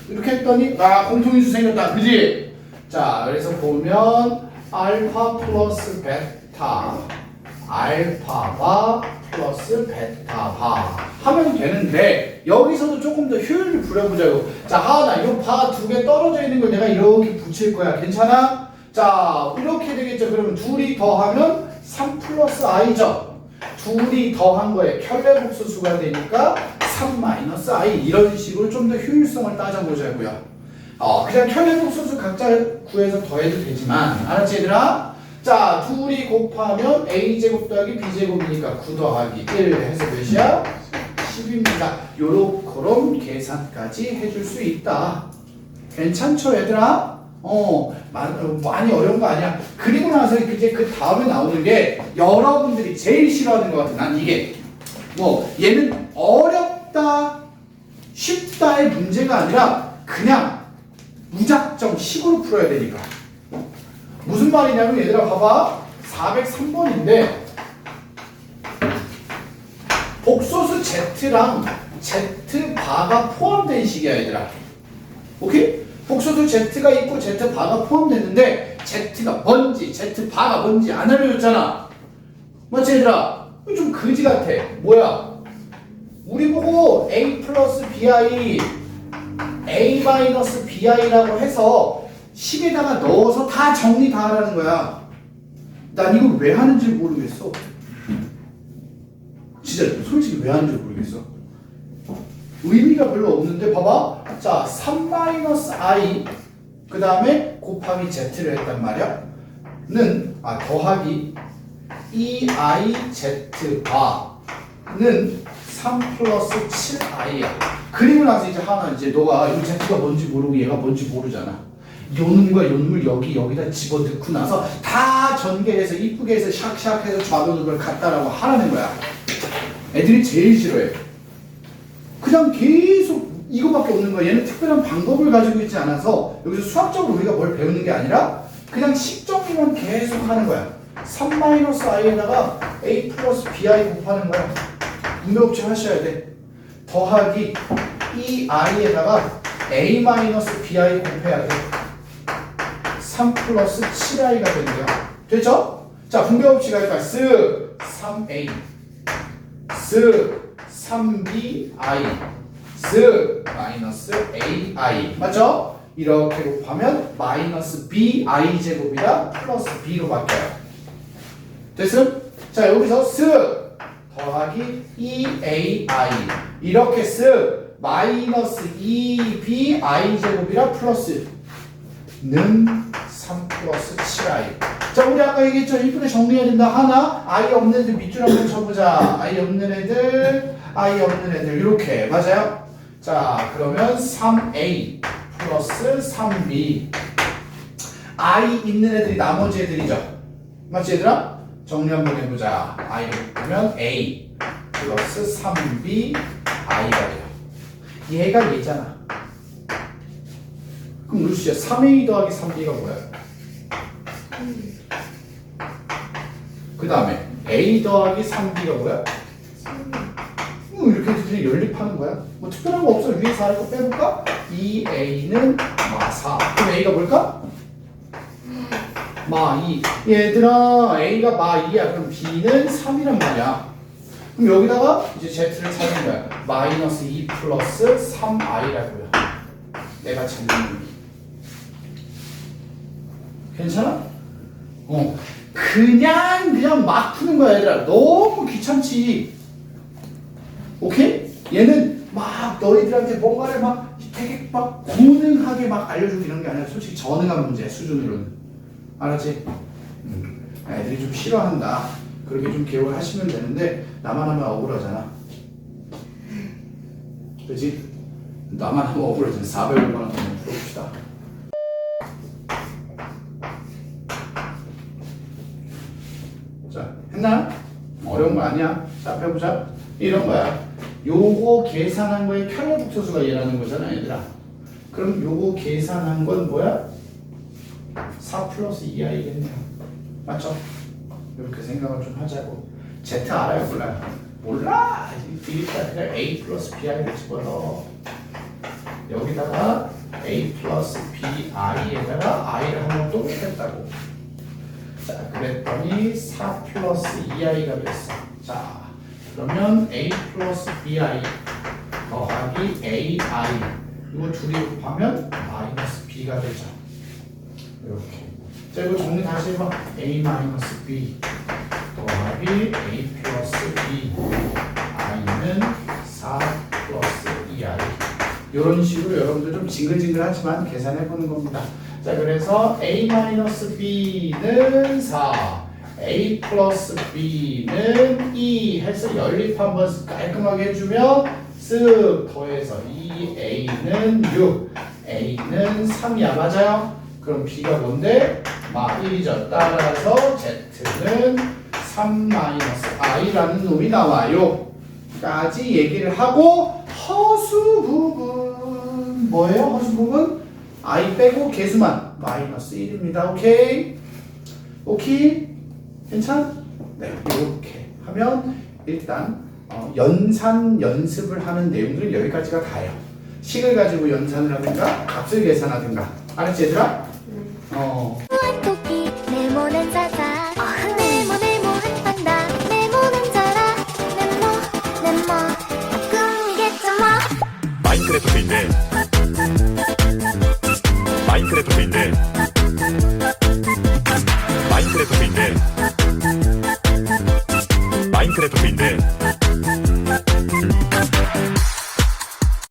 이렇게 했더니 공통인수 생겼다. 그지? 자, 그래서 보면 알파 플러스 베타 알파바 플러스 베타바 하면 되는데 여기서도 조금 더 효율을 부려보자고. 자, 하나 이 바 두 개 떨어져 있는 걸 내가 이렇게 붙일 거야. 괜찮아? 자, 이렇게 되겠죠. 그러면 둘이 더하면 3 플러스 i죠. 둘이 더한 거에 켤레복소수가 되니까 3 마이너스 i 이런 식으로 좀 더 효율성을 따져보자고요. 그냥 켤레복소수 각자 구해서 더해도 되지만 알았지 얘들아? 자, 둘이 곱하면 a제곱 더하기 b제곱이니까 9 더하기 1 해서 몇이야? 10입니다. 요렇게 계산까지 해줄 수 있다. 괜찮죠 얘들아? 많이 어려운 거 아니야. 그리고 나서 이제 그 다음에 나오는 게 여러분들이 제일 싫어하는 것 같아. 난 이게 얘는 어렵다 쉽다의 문제가 아니라 그냥 무작정 식으로 풀어야 되니까. 무슨 말이냐면 얘들아 봐봐. 403번인데 복소수 Z랑 Z바가 포함된 식이야 얘들아. 오케이? 복소수 Z가 있고 Z바가 포함됐는데 Z가 뭔지 Z바가 뭔지 안 알려줬잖아. 맞지 얘들아? 좀 그지 같아. 뭐야? 우리 보고 A 플러스 BI A 마이너스 BI라고 해서 식에다가 넣어서 다 정리 다 하라는 거야. 난 이걸 왜 하는지 모르겠어. 진짜 솔직히 왜 하는지 모르겠어. 의미가 별로 없는데 봐봐. 자, 3-i 그 다음에 곱하기 z를 했단 말이야. 더하기 2i z바는 3 플러스 7i야. 그리고 나서 이제 하나 이제 너가 이 z가 뭔지 모르고 얘가 뭔지 모르잖아. 요놈과 요놈을 여기다 집어넣고 나서 다 전개해서 이쁘게 해서 샥샥 해서 좌변을 갖다라고 하라는 거야. 애들이 제일 싫어해. 그냥 계속 이거밖에 없는 거야. 얘는 특별한 방법을 가지고 있지 않아서 여기서 수학적으로 우리가 뭘 배우는 게 아니라 그냥 식정리만 계속 하는 거야. 3-i에다가 a 플러스 bi 곱하는 거야. 분배법칙 하셔야 돼. 더하기 2i에다가 a 마이너스 bi 곱해야 돼. 3 플러스 7i가 된대요. 됐죠? 자, 분배법칙 할까? 3a 3bi 마이너스 ai 맞죠? 이렇게 곱하면 마이너스 bi 제곱이라 플러스 b로 바뀌어요. 됐음? 자, 여기서 더하기 2ai 이렇게 마이너스 2bi 제곱이라 플러스 는 3 플러스 7i. 자, 우리 아까 얘기했죠. 이쁘게 정리해야 된다. 하나, 아이 없는 애들 밑줄 한번 쳐보자. 아이 없는 애들 이렇게 맞아요? 자, 그러면 3a 플러스 3b i 있는 애들이 나머지 애들이죠. 맞지 얘들아? 정리 한번 해보자. i를 보면 a 플러스 3b i가 돼요. 얘가 얘잖아. 그럼 루시야 3a 더하기 3b가 뭐야? 그 다음에 a 더하기 3b가 뭐야? 이렇게 해서 그냥 연립하는 거야. 뭐 특별한 거 없어. 위에 4 이거 빼볼까? 2a는 마 4. 그럼 a가 뭘까? 마 2. 얘들아 a가 마 2야. 그럼 b는 3이란 말이야. 그럼 여기다가 이제 z를 찾는 거야. 마이너스 2 플러스 3i라고요. 내가 찾는 놈이. 괜찮아? 그냥 막 푸는 거야 얘들아. 너무 귀찮지. 오케이? 얘는 막 너희들한테 뭔가를 막 되게 막 고능하게 막 알려주고 이런 게 아니라 솔직히 전능한 문제 수준으로는. 알았지? 애들이 좀 싫어한다. 그렇게 좀 기억을 하시면 되는데 나만 하면 억울하잖아. 그렇지? 나만 하면 억울하잖아. 400원 한번 풀어봅시다. 자, 했나? 어려운 거 아니야. 자, 앞에 보자. 이런 거야. 요거 계산한 거에 편의복소수가 얘라는 거잖아, 얘들아. 그럼 요거 계산한 건 뭐야? 4 플러스 2i겠네요. 맞죠? 이렇게 생각을 좀 하자고. Z 알아요? 몰라요? 몰라! 이니까 그냥 a 플러스 bi를 집어넣어. 여기다가 a 플러스 bi에다가 i를 한번 또 곱했다고. 자, 그랬더니 4 플러스 2i가 됐어. 자, 그러면 a 플러스 bi 더하기 ai 이거 둘이 곱하면 마이너스 b가 되죠. 이렇게. 자, 이거 정리 다시 해봐. a 마이너스 b 더하기 a 플러스 b i는 4 플러스 2i. 이런 식으로 여러분들 좀 징글징글하지만 계산해 보는 겁니다. 자, 그래서 a 마이너스 b는 4 a 플러스 b는 2 해서 연립 한번 깔끔하게 해주면 쓱 더해서 2a는 6 a는 3이야. 맞아요? 그럼 b가 뭔데? 마 1이죠. 따라서 z는 3-i라는 놈이 나와요. 까지 얘기를 하고 허수 부분 뭐예요? 허수 부분 i 빼고 개수만 마이너스 1입니다. 오케이? 오케이? 괜찮? 네, 이렇게 하면 일단 연산 연습을 하는 내용들은 여기까지가 다예요. 식을 가지고 연산을 하든가 값을 계산하든가. 알았지 얘들아? 토끼 네모난 사자 네모네모한 판다 네모난 자라 네모 꿈이겠죠 뭐 마인크래프트인데